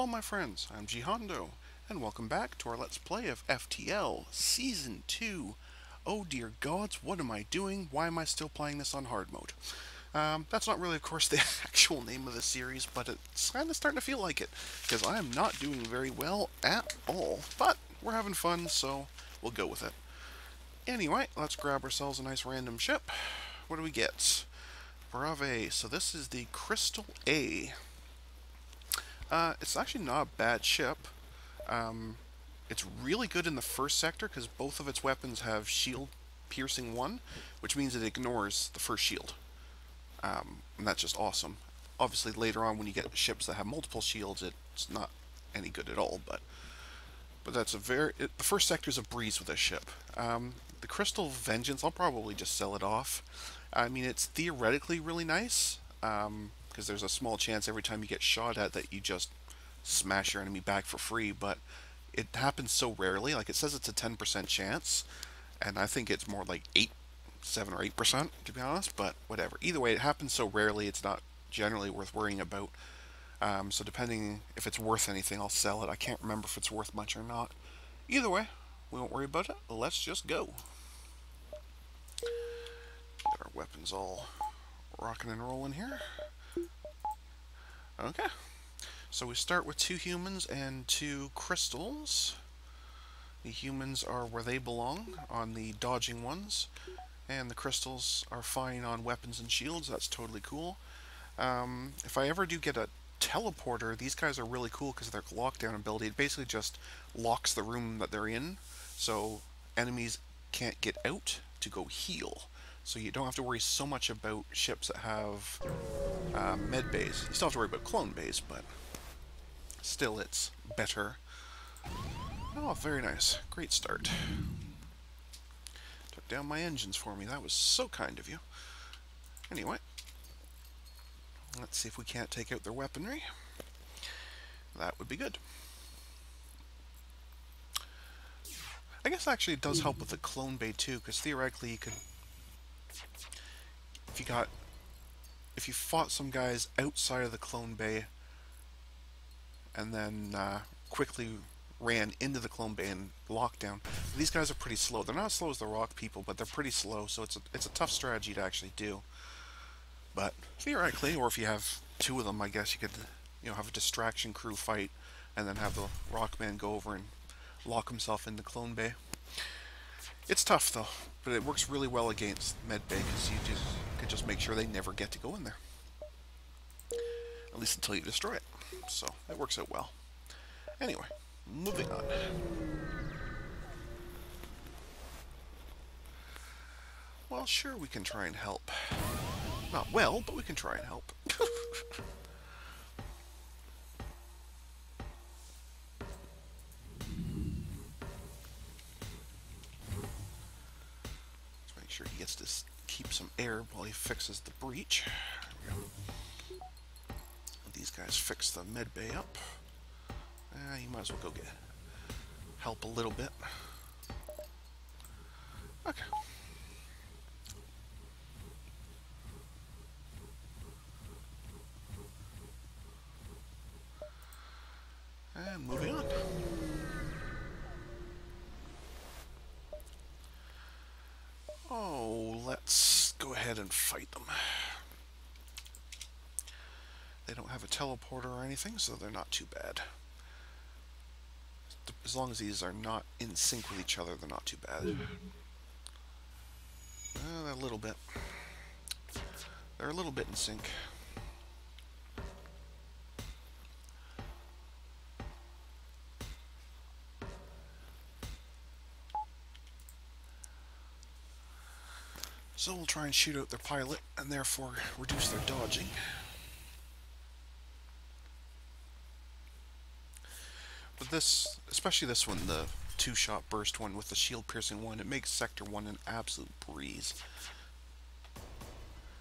Hello my friends, I'm G Hondo, and welcome back to our Let's Play of FTL Season 2. Oh dear gods, what am I doing? Why am I still playing this on hard mode? That's not really, of course, the actual name of the series, but it's kind of starting to feel like it, because I am not doing very well at all. But we're having fun, so we'll go with it. Anyway, let's grab ourselves a nice random ship. What do we get? Brave. So this is the Crystal A. It's actually not a bad ship. It's really good in the first sector because both of its weapons have shield piercing 1, which means it ignores the first shield. And that's just awesome. Obviously later on when you get ships that have multiple shields, it's not any good at all, but that's the first sector's a breeze with this ship. The Crystal Vengeance, I'll probably just sell it off. I mean, it's theoretically really nice, because there's a small chance every time you get shot at that you just smash your enemy back for free, but it happens so rarely. Like, it says it's a 10% chance, and I think it's more like 7 or 8%, to be honest, but whatever. Either way, it happens so rarely, it's not generally worth worrying about. So depending if it's worth anything, I'll sell it. I can't remember if it's worth much or not. Either way, we won't worry about it. Let's just go. Get our weapons all rocking and rolling here. Okay. So we start with 2 humans and 2 crystals. The humans are where they belong, on the dodging ones, and the crystals are fine on weapons and shields. That's totally cool. If I ever do get a teleporter, these guys are really cool because of their lockdown ability. It basically just locks the room that they're in, so enemies can't get out to go heal. So you don't have to worry so much about ships that have med bays. You still have to worry about clone bays, but still it's better. Oh, very nice. Great start. Took down my engines for me. That was so kind of you. Anyway, let's see if we can't take out their weaponry. That would be good. I guess actually it does help with the clone bay too, because theoretically you could, if you fought some guys outside of the clone bay and then quickly ran into the clone bay and lockdown, these guys are pretty slow. They're not as slow as the rock people, but they're pretty slow, so it's a tough strategy to actually do. But theoretically, or if you have 2 of them, I guess you could, have a distraction crew fight and then have the rockman go over and lock himself in the clone bay. It's tough though, but it works really well against med bay because you can just make sure they never get to go in there. At least until you destroy it. So it works out well. Anyway, moving on. Well, sure, we can try and help. Not well, but we can try and help. Sure he gets to keep some air while he fixes the breach. There we go. These guys fix the med bay up. You might as well go help a little bit. Okay. And moving on. Oh, let's go ahead and fight them. They don't have a teleporter or anything, so they're not too bad. As long as these are not in sync with each other, they're not too bad. They're a little bit. They're a little bit in sync. So we'll try and shoot out their pilot, and therefore reduce their dodging. But this, especially this one, the 2-shot burst one with the shield piercing 1, it makes Sector 1 an absolute breeze.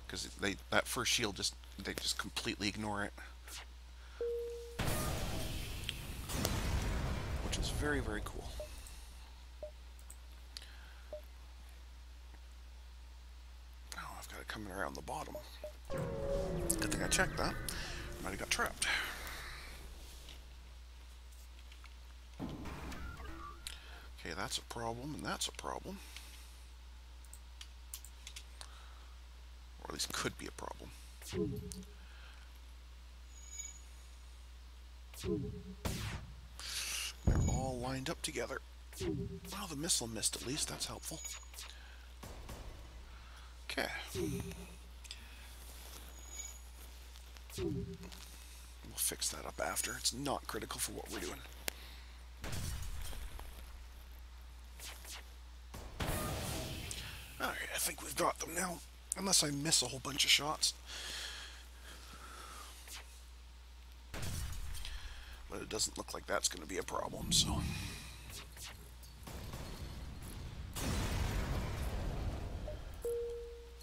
Because that first shield they just completely ignore it. Which is very, very cool. Coming around the bottom. Good thing I checked that. Might have got trapped. Okay, that's a problem, and that's a problem. Or at least could be a problem. They're all lined up together. Well, the missile missed at least. That's helpful. Okay. We'll fix that up after. It's not critical for what we're doing. Alright, I think we've got them now. Unless I miss a whole bunch of shots. But it doesn't look like that's going to be a problem, so...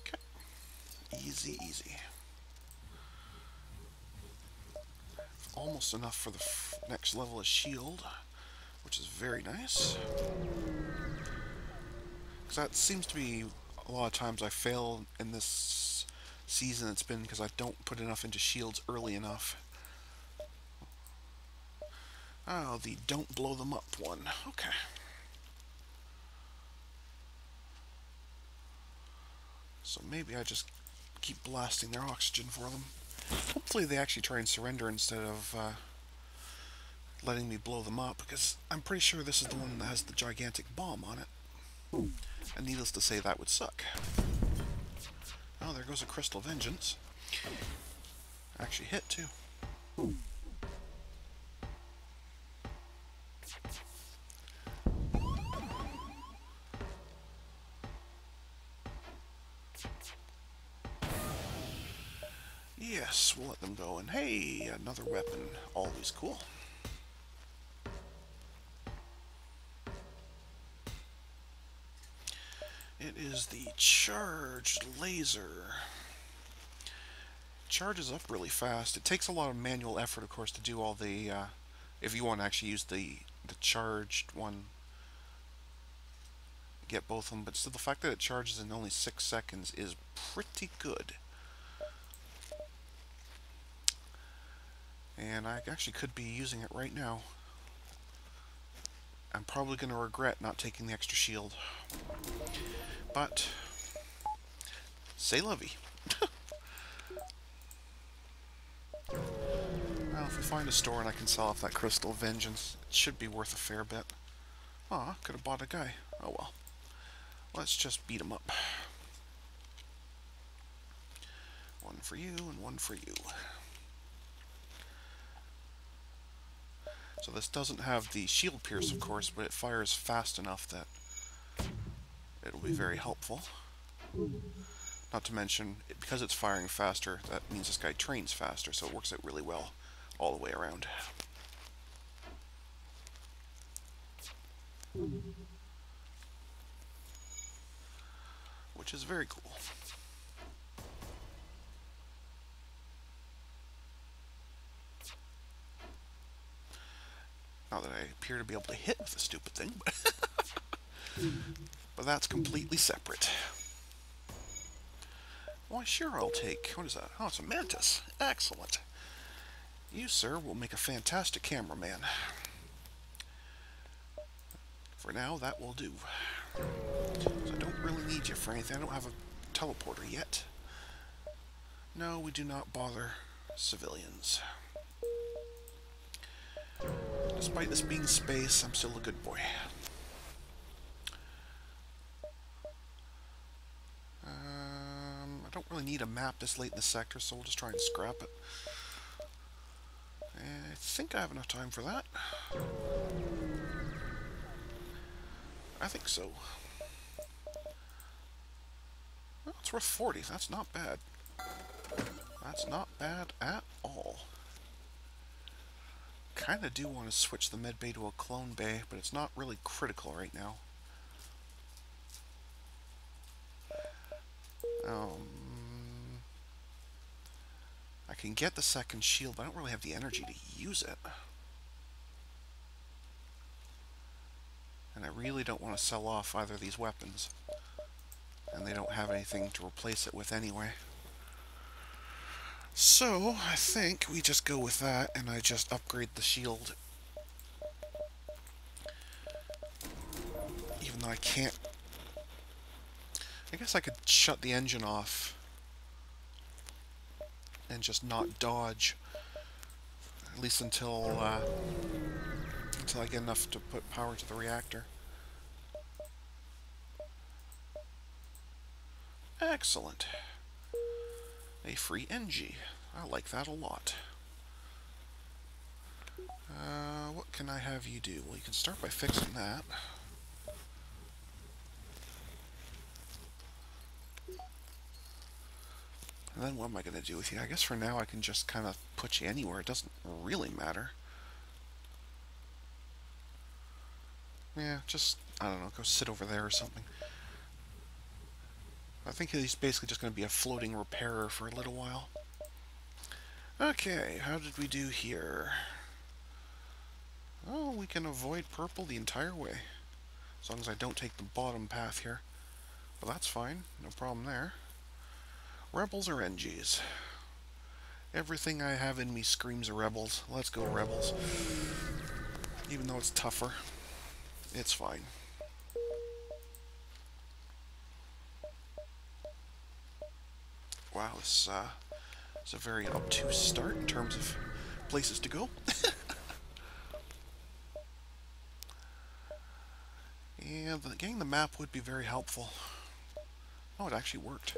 Okay. Easy, easy. Almost enough for the next level of shield, which is very nice. Because that seems to be a lot of times I fail in this season. It's been because I don't put enough into shields early enough. Oh, the don't blow them up one. Okay. So maybe I just keep blasting their oxygen for them. Hopefully they actually try and surrender instead of letting me blow them up, because I'm pretty sure this is the one that has the gigantic bomb on it. And needless to say, that would suck. Oh, there goes a Crystal Vengeance. Actually hit, too. Yes, we'll let them go. And hey, another weapon. Always cool. It is the charged laser. Charges up really fast. It takes a lot of manual effort, of course, to do all the... if you want to actually use the charged one, get both of them. But still, the fact that it charges in only 6 seconds is pretty good. And I actually could be using it right now. I'm probably going to regret not taking the extra shield. But, c'est la vie. Well, if we find a store and I can sell off that Crystal Vengeance, it should be worth a fair bit. Aw, could have bought a guy. Oh well. Let's just beat him up. One for you and one for you. So this doesn't have the shield pierce, of course, but it fires fast enough that it'll be very helpful. Not to mention, because it's firing faster, that means this guy trains faster, so it works out really well all the way around. Which is very cool. Not that I appear to be able to hit with the stupid thing, but that's completely separate. Why, sure, I'll take... What is that? Oh, it's a mantis. Excellent. You, sir, will make a fantastic cameraman. For now, that will do. So I don't really need you for anything. I don't have a teleporter yet. No, we do not bother civilians. Despite this being space, I'm still a good boy. I don't really need a map this late in the sector, so we'll just try and scrap it. I think I have enough time for that. I think so. Well, it's worth 40. That's not bad. That's not bad at all. Kinda do want to switch the med bay to a clone bay, but it's not really critical right now. I can get the second shield, but I don't really have the energy to use it. And I really don't want to sell off either of these weapons. And they don't have anything to replace it with anyway. So, I think we just go with that, and I just upgrade the shield. though I can't... I guess I could shut the engine off and just not dodge, at least until I get enough to put power to the reactor. Excellent. A free NG. I like that a lot. What can I have you do? Well, you can start by fixing that. And then what am I going to do with you? I guess for now I can just kind of put you anywhere. It doesn't really matter. Yeah, just, I don't know, go sit over there or something. I think he's basically just going to be a floating repairer for a little while. Okay, how did we do here? Oh, we can avoid purple the entire way. As long as I don't take the bottom path here. But that's fine, no problem there. Rebels or NGs? Everything I have in me screams of Rebels. Let's go Rebels. Even though it's tougher, it's fine. Wow, this is a very obtuse start in terms of places to go. Yeah, getting the map would be very helpful. Oh, it actually worked.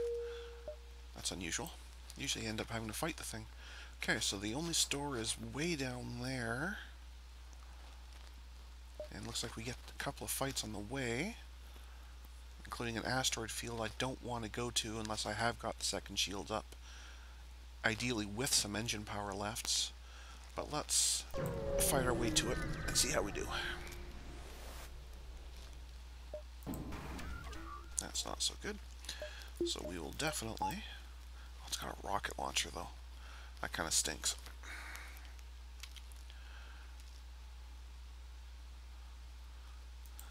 That's unusual. Usually you end up having to fight the thing. Okay, so the only store is way down there. And looks like we get a couple of fights on the way, including an asteroid field I don't want to go to unless I have got the second shield up. Ideally with some engine power left. But let's fight our way to it and see how we do. That's not so good. So we will definitely... Oh, it's got a rocket launcher though. That kind of stinks.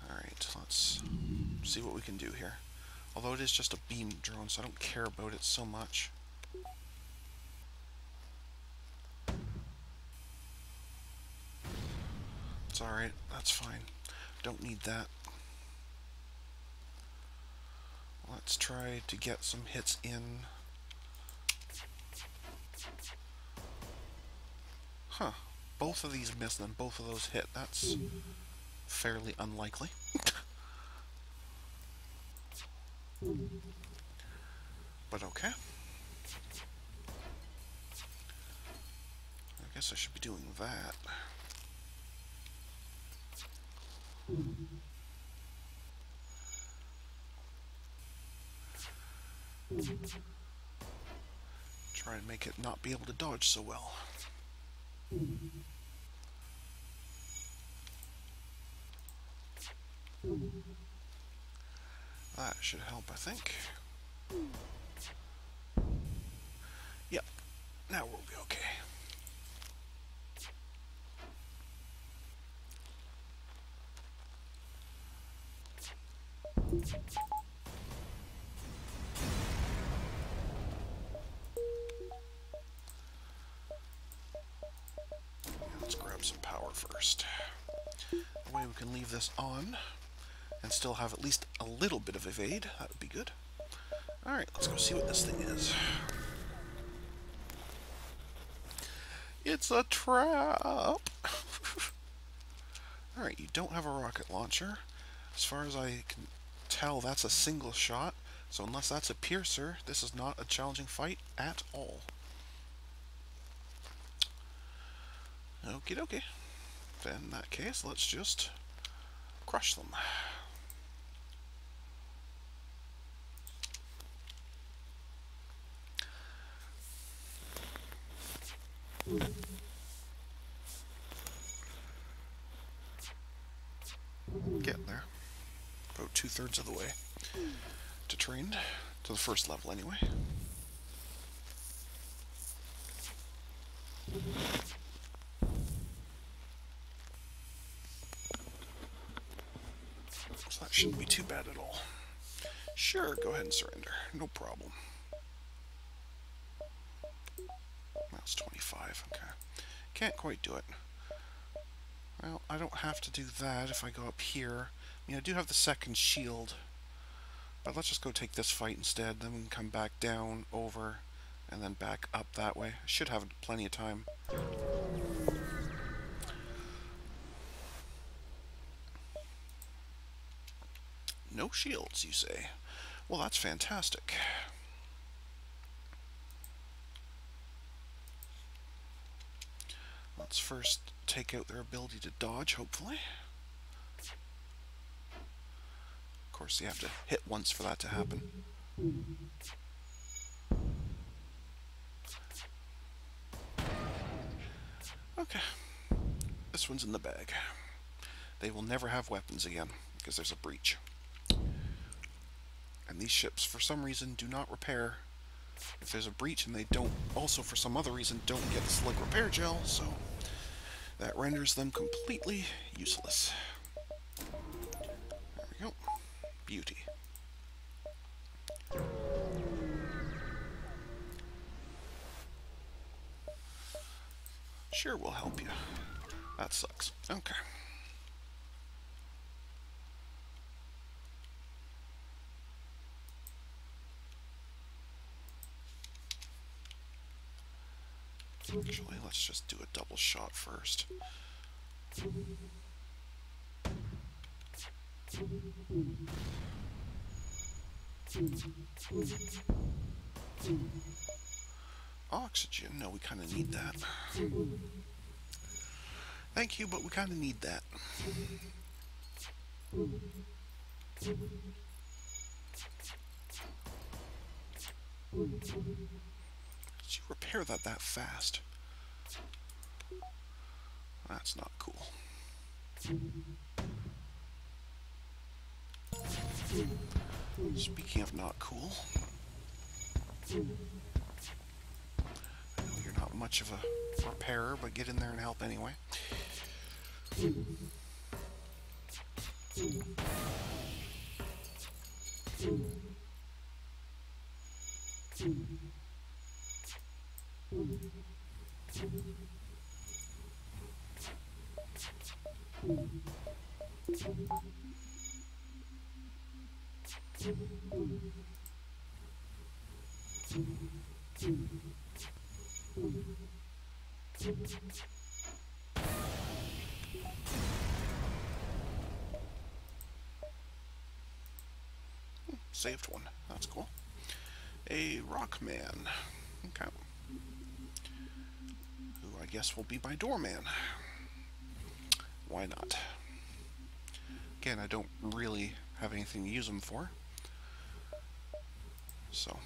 Alright, let's see what we can do here. Although it is just a beam drone, so I don't care about it so much. It's alright, that's fine. Don't need that. Let's try to get some hits in. Huh. Both of these missed and both of those hit. That's fairly unlikely. But okay. I guess I should be doing that. Try and make it not be able to dodge so well. That should help, I think. Yep, now we'll be okay. Let's grab some power first. That way we can leave this on and still have at least a little bit of evade. That would be good. Alright, let's go see what this thing is. It's a trap! Alright, you don't have a rocket launcher. As far as I can tell, that's a single shot. So unless that's a piercer, this is not a challenging fight at all. Okie dokie. Then in that case, let's just crush them. Getting there. About 2/3 of the way to train, to the first level anyway. So that shouldn't be too bad at all. Sure, go ahead and surrender. No problem. That's 25, okay. Can't quite do it. Well, I don't have to do that if I go up here. I do have the second shield, but let's just go take this fight instead. Then we can come back down, over, and then back up that way. I should have plenty of time. No shields, you say? Well, that's fantastic. Let's first take out their ability to dodge, hopefully. Of course, you have to hit once for that to happen. Okay. This one's in the bag. They will never have weapons again, because there's a breach. And these ships, for some reason, do not repair if there's a breach, and they don't, also for some other reason, don't get the slick repair gel, so that renders them completely useless. There we go. Beauty. Sure, we'll help you. That sucks. Okay. Actually, let's just do a double shot first. Oxygen? No, we kind of need that. Thank you, but we kind of need that. Did you repair that fast? That's not cool. Speaking of not cool, I know you're not much of a repairer, but get in there and help anyway. Saved one. That's cool. A rock man. Okay. Who I guess will be my doorman. Why not? Again, I don't really have anything to use them for. So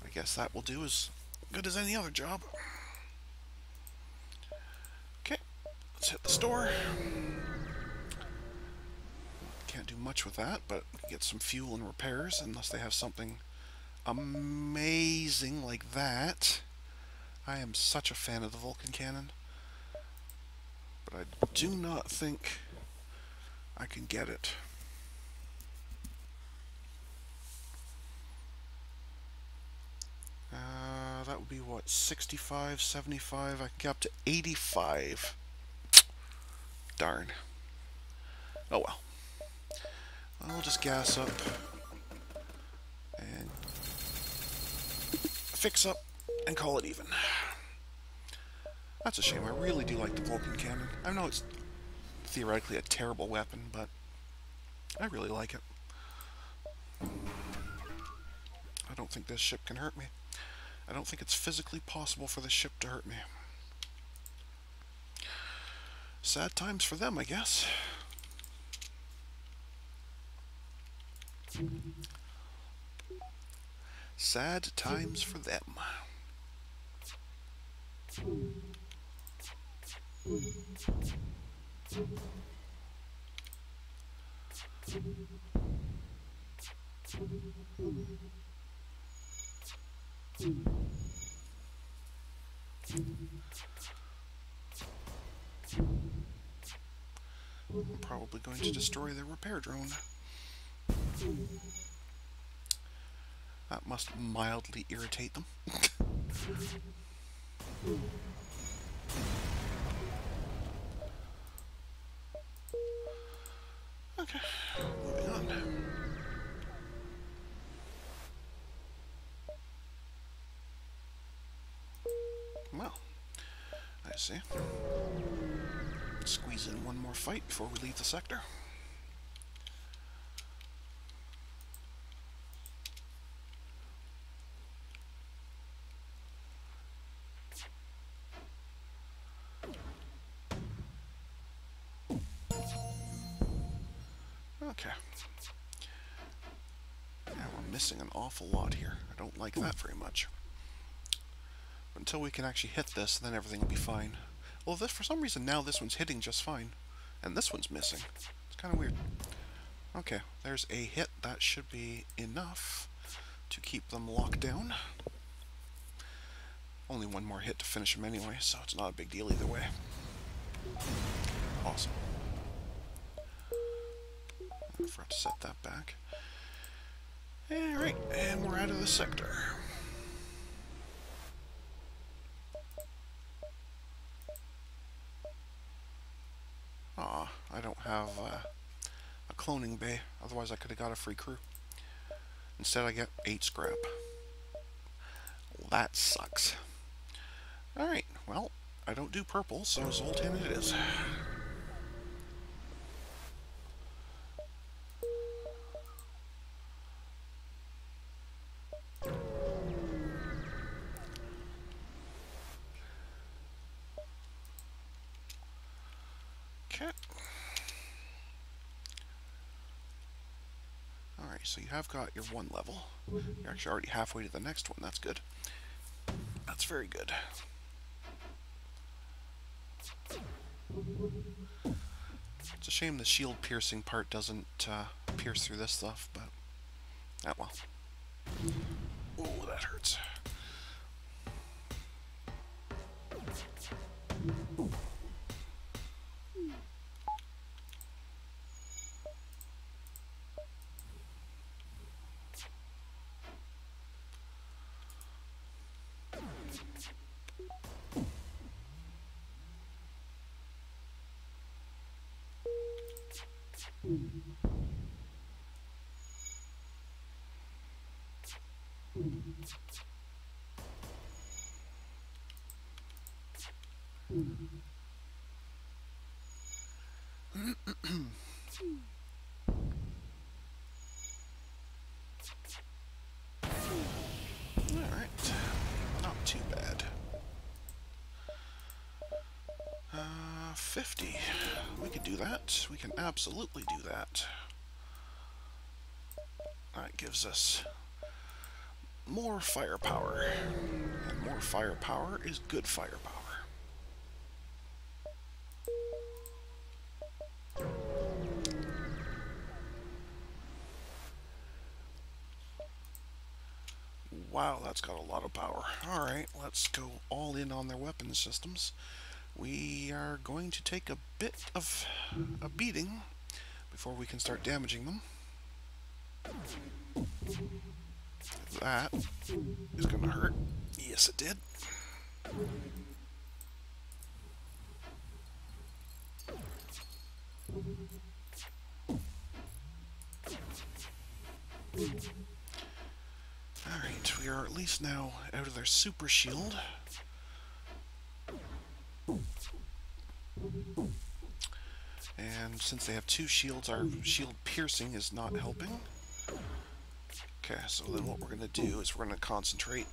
I guess that will do as good as any other job. Okay, let's hit the store. Can't do much with that, but get some fuel and repairs, unless they have something amazing like that. I am such a fan of the Vulcan cannon, but I do not think I can get it. That would be what, 65, 75? I can get up to 85. Darn. Oh well. I'll just gas up and fix up and call it even. That's a shame. I really do like the Vulcan cannon. I know it's theoretically a terrible weapon, but I really like it. I don't think this ship can hurt me. I don't think it's physically possible for this ship to hurt me. Sad times for them, I guess. Sad times for them. I'm probably going to destroy the repair drone. That must mildly irritate them. Okay, moving on. Well, I see. Let's squeeze in one more fight before we leave the sector. Okay. Yeah, we're missing an awful lot here. I don't like that very much. But until we can actually hit this, then everything will be fine. Well, this, for some reason now this one's hitting just fine. And this one's missing. It's kind of weird. Okay, there's a hit. That should be enough to keep them locked down. Only one more hit to finish them anyway, so it's not a big deal either way. Awesome. I forgot to set that back. Alright, and we're out of the sector. Aw, I don't have a cloning bay, otherwise I could have got a free crew. Instead I get 8 scrap. Well, that sucks. Alright, well, I don't do purple, so Zoltan it is. Okay. Alright, so you have got your 1 level. You're actually already halfway to the next one, that's good. That's very good. It's a shame the shield piercing part doesn't pierce through this stuff, but ah well. Oh, that hurts. Alright, not too bad. 50. We could do that. We can absolutely do that. That gives us more firepower. And more firepower is good firepower. Wow, that's got a lot of power. Alright, let's go all in on their weapon systems. We are going to take a bit of a beating before we can start damaging them. That is going to hurt. Yes, it did. Alright, we are at least now out of their super shield. And since they have 2 shields, our shield piercing is not helping. Okay, so then what we're going to do is we're going to concentrate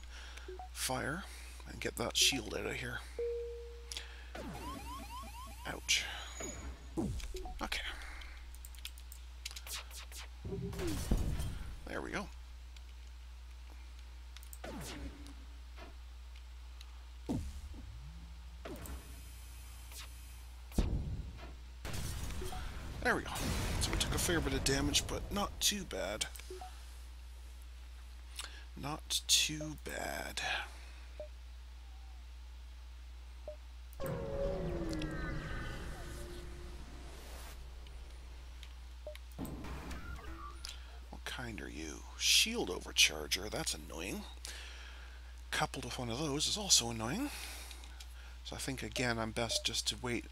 fire and get that shield out of here. Ouch. Okay. There we go. There we go. So we took a fair bit of damage, but not too bad. Not too bad. What kind are you? Shield overcharger, that's annoying. Coupled with one of those is also annoying. So I think again I'm best just to wait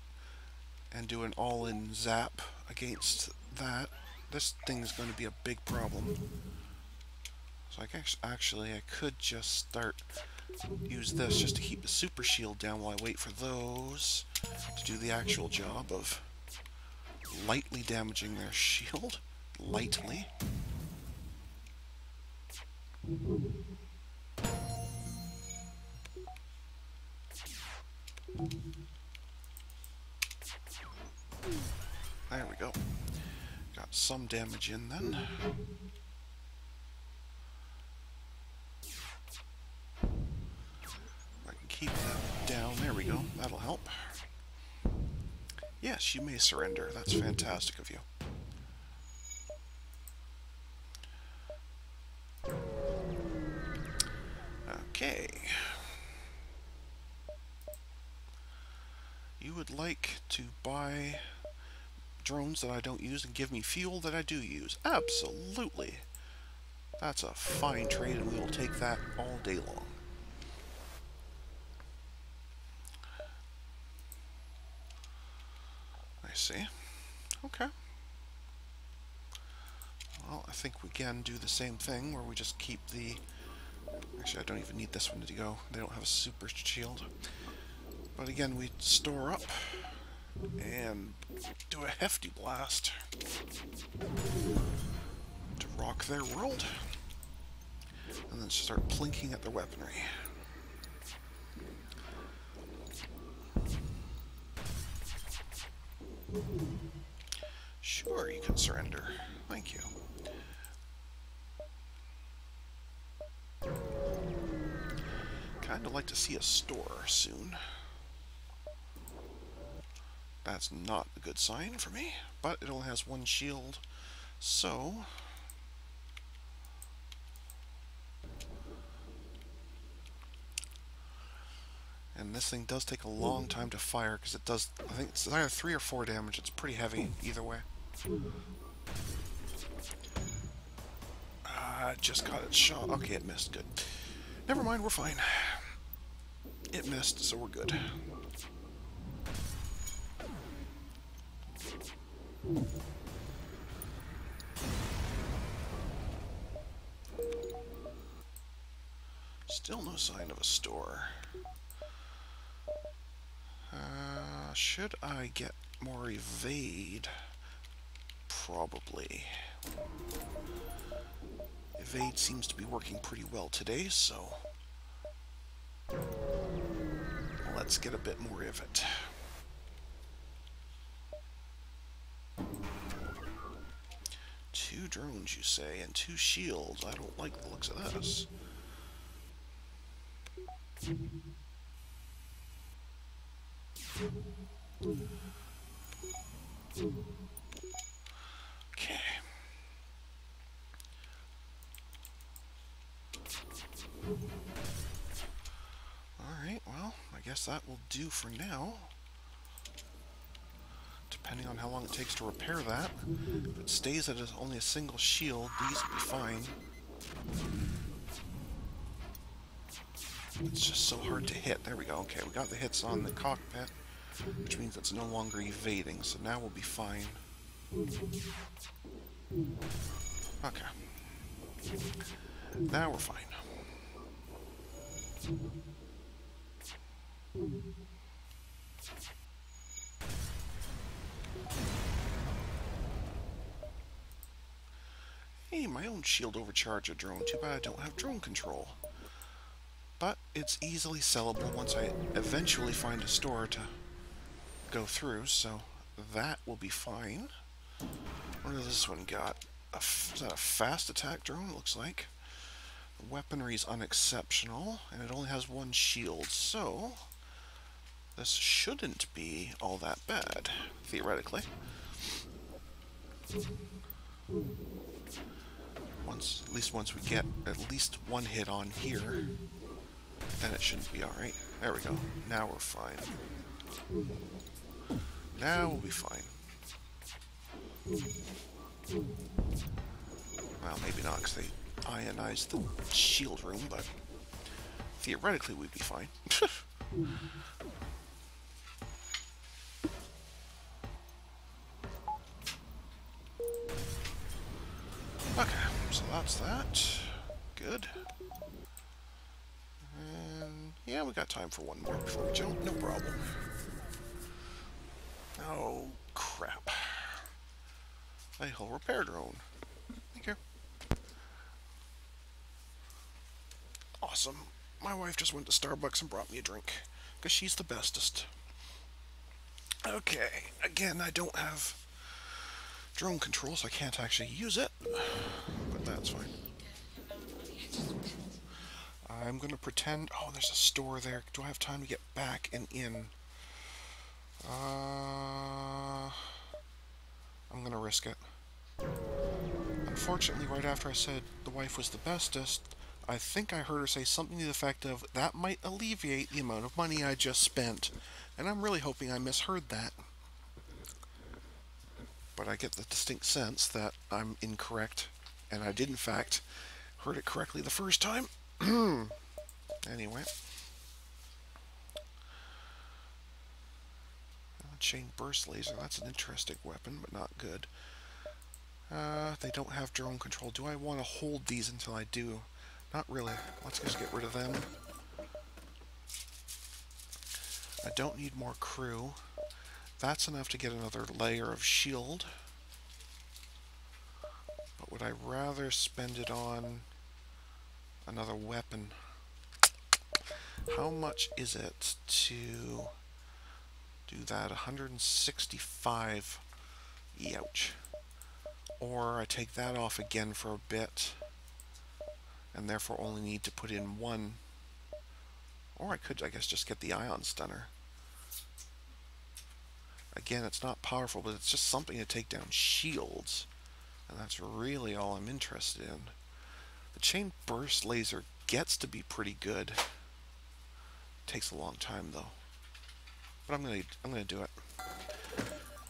and do an all-in zap against that, this thing is going to be a big problem. So I could just use this just to keep the super shield down while I wait for those to do the actual job of lightly damaging their shield. Lightly. There we go. Got some damage in then. I can keep that down. There we go. That'll help. Yes, you may surrender. That's fantastic of you. Okay. You would like to buy drones that I don't use and give me fuel that I do use. Absolutely. That's a fine trade, and we will take that all day long. I see. Okay. Well, I think we can do the same thing where we just keep the... Actually, I don't even need this one to go. They don't have a super shield. But again, we store up and do a hefty blast to rock their world, and then start plinking at their weaponry. Sure, you can surrender. Thank you. Kinda like to see a store soon. That's not a good sign for me, but it only has one shield, so... And this thing does take a long time to fire, because it does, I think it's either 3 or 4 damage. It's pretty heavy, either way. Just got it shot. Okay, it missed. Good. Never mind, we're fine. It missed, so we're good. Still no sign of a store. Should I get more evade? Probably. Evade seems to be working pretty well today, so let's get a bit more of it. Two drones, you say, and 2 shields. I don't like the looks of this. Okay. Alright, well, I guess that will do for now. Depending on how long it takes to repair that. If it stays at only a single shield, these will be fine. It's just so hard to hit. There we go. Okay, we got the hits on the cockpit, which means it's no longer evading, so now we'll be fine. Okay. Now we're fine. Hey, my own shield overcharged a drone. Too bad I don't have drone control. But it's easily sellable once I eventually find a store to go through, so that will be fine. What does this one got? Is that a fast attack drone? It looks like. The weaponry is unexceptional, and it only has 1 shield, so this shouldn't be all that bad, theoretically. At least once we get at least 1 hit on here, then it shouldn't be alright. There we go. Now we're fine. Now we'll be fine. Well, maybe not, because they ionized the shield room, but theoretically we'd be fine. That's that. Good. And yeah, we got time for one more before we jump. No problem. Oh, crap. A hull repair drone. Thank you. Awesome. My wife just went to Starbucks and brought me a drink, because she's the bestest. Okay, again, I don't have drone control, so I can't actually use it, but that's fine. I'm going to pretend... Oh, there's a store there. Do I have time to get back and in? I'm going to risk it. Unfortunately, right after I said the wife was the bestest, I think I heard her say something to the effect of, that might alleviate the amount of money I just spent. And I'm really hoping I misheard that. But I get the distinct sense that I'm incorrect, and I did in fact heard it correctly the first time. Anyway. Chain burst laser, that's an interesting weapon, but not good. They don't have drone control. Do I want to hold these until I do? Not really. Let's just get rid of them. I don't need more crew. That's enough to get another layer of shield. But would I rather spend it on another weapon? How much is it to do that? 165. Ouch. Or I take that off again for a bit, and therefore only need to put in one. Or I could, I guess, just get the ion stunner. Again, it's not powerful, but it's just something to take down shields. And that's really all I'm interested in. The chain burst laser gets to be pretty good. Takes a long time though. But I'm gonna do it.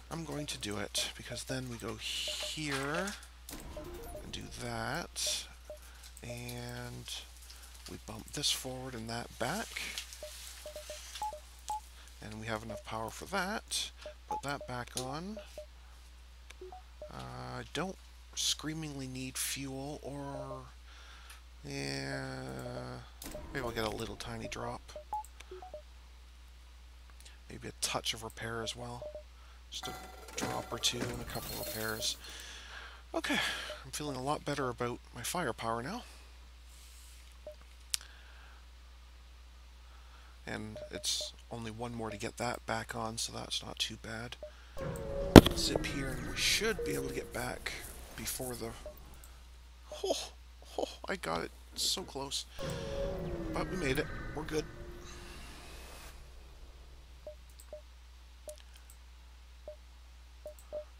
I'm going to do it because then we go here and do that, and we bump this forward and that back, and we have enough power for that. Put that back on. I don't screamingly need fuel, or yeah, maybe I'll get a little tiny drop. Maybe a touch of repair as well. Just a drop or two and a couple of repairs. Okay, I'm feeling a lot better about my firepower now. And it's only one more to get that back on, so that's not too bad. Zip here, and we should be able to get back before the... Oh, I got it. So close. But we made it. We're good.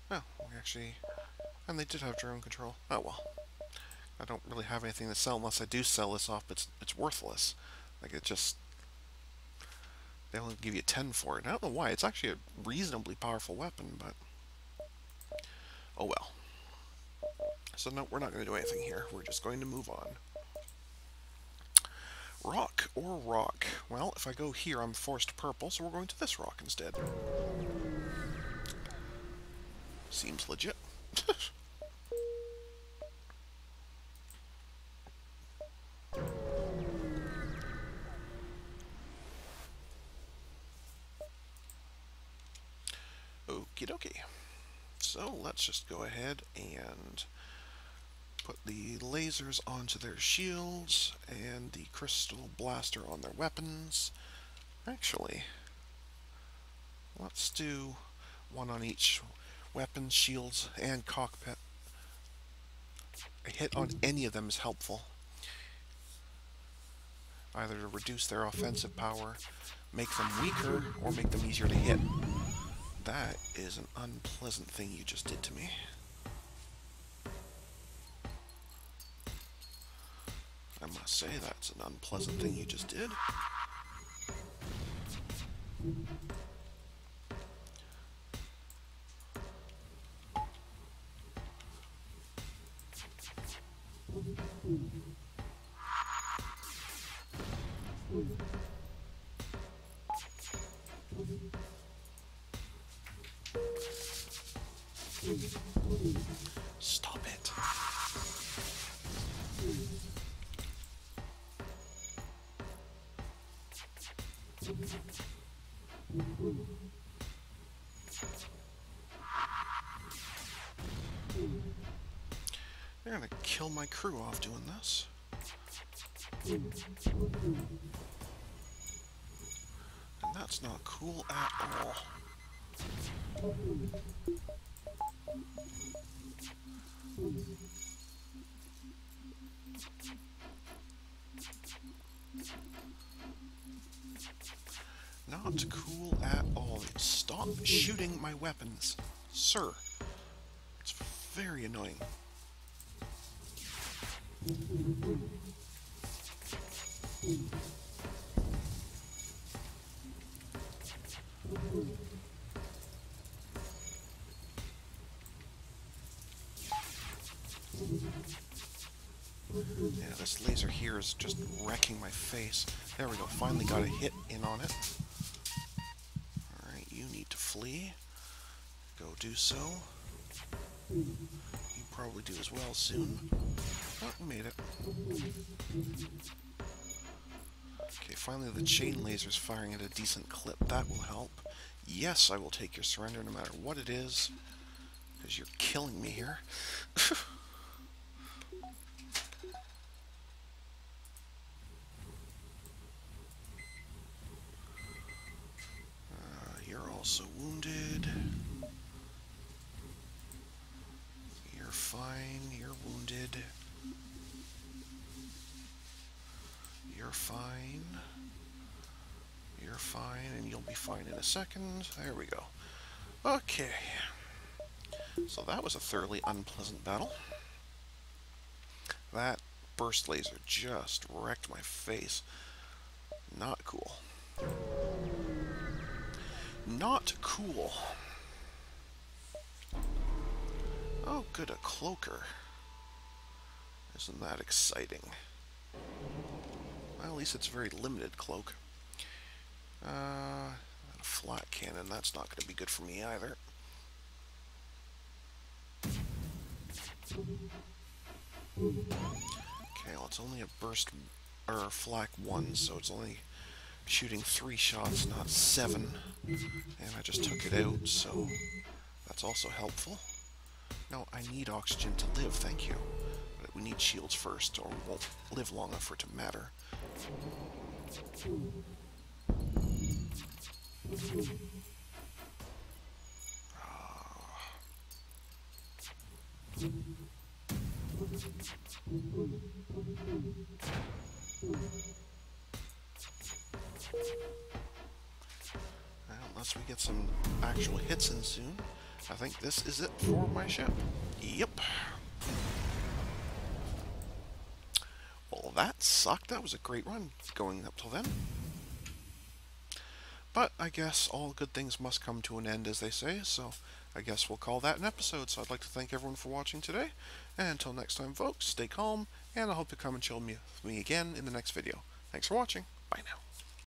Oh, we actually... And they did have drone control. Oh well. I don't really have anything to sell unless I do sell this off, but it's worthless. Like, it just... They only give you 10 for it. I don't know why. It's actually a reasonably powerful weapon, but... Oh well. So no, we're not going to do anything here. We're just going to move on. Rock or rock? Well, if I go here, I'm forced purple, so we're going to this rock instead. Seems legit. Okie dokie. So let's just go ahead and put the lasers onto their shields and the crystal blaster on their weapons. Actually, let's do one on each: weapons, shields, and cockpit. A hit on any of them is helpful, either to reduce their offensive power, make them weaker, or make them easier to hit. That is an unpleasant thing you just did to me. I must say, that's an unpleasant thing you just did. Stop it. They're gonna kill my crew off doing this. And that's not cool at all. Not cool at all. Stop shooting my weapons, sir. It's very annoying. Yeah, this laser here is just wrecking my face. There we go, finally got a hit in on it. Alright, you need to flee. Go do so. You probably do as well soon. Oh, we made it. Okay, finally the chain laser's firing at a decent clip. That will help. Yes, I will take your surrender no matter what it is, because you're killing me here. You're also wounded. You're fine. You're wounded. You're fine. You're fine, and you'll be fine in a second. There we go. Okay. So that was a thoroughly unpleasant battle. That burst laser just wrecked my face. Not cool. Not cool. Oh, good, a cloaker. Isn't that exciting? Well, at least it's a very limited cloak. A flat cannon, that's not going to be good for me either. Okay, well, it's only a burst, or flak 1, so it's only shooting 3 shots, not 7. And I just took it out, so that's also helpful. No, I need oxygen to live, thank you. But we need shields first, or we won't live long enough for it to matter. Unless we get some actual hits in soon, I think this is it for my ship. Yep. Well, that sucked. That was a great run going up till then. But I guess all good things must come to an end, as they say, so I guess we'll call that an episode. So I'd like to thank everyone for watching today, and until next time, folks, stay calm, and I hope you come and chill with me again in the next video. Thanks for watching. Bye now.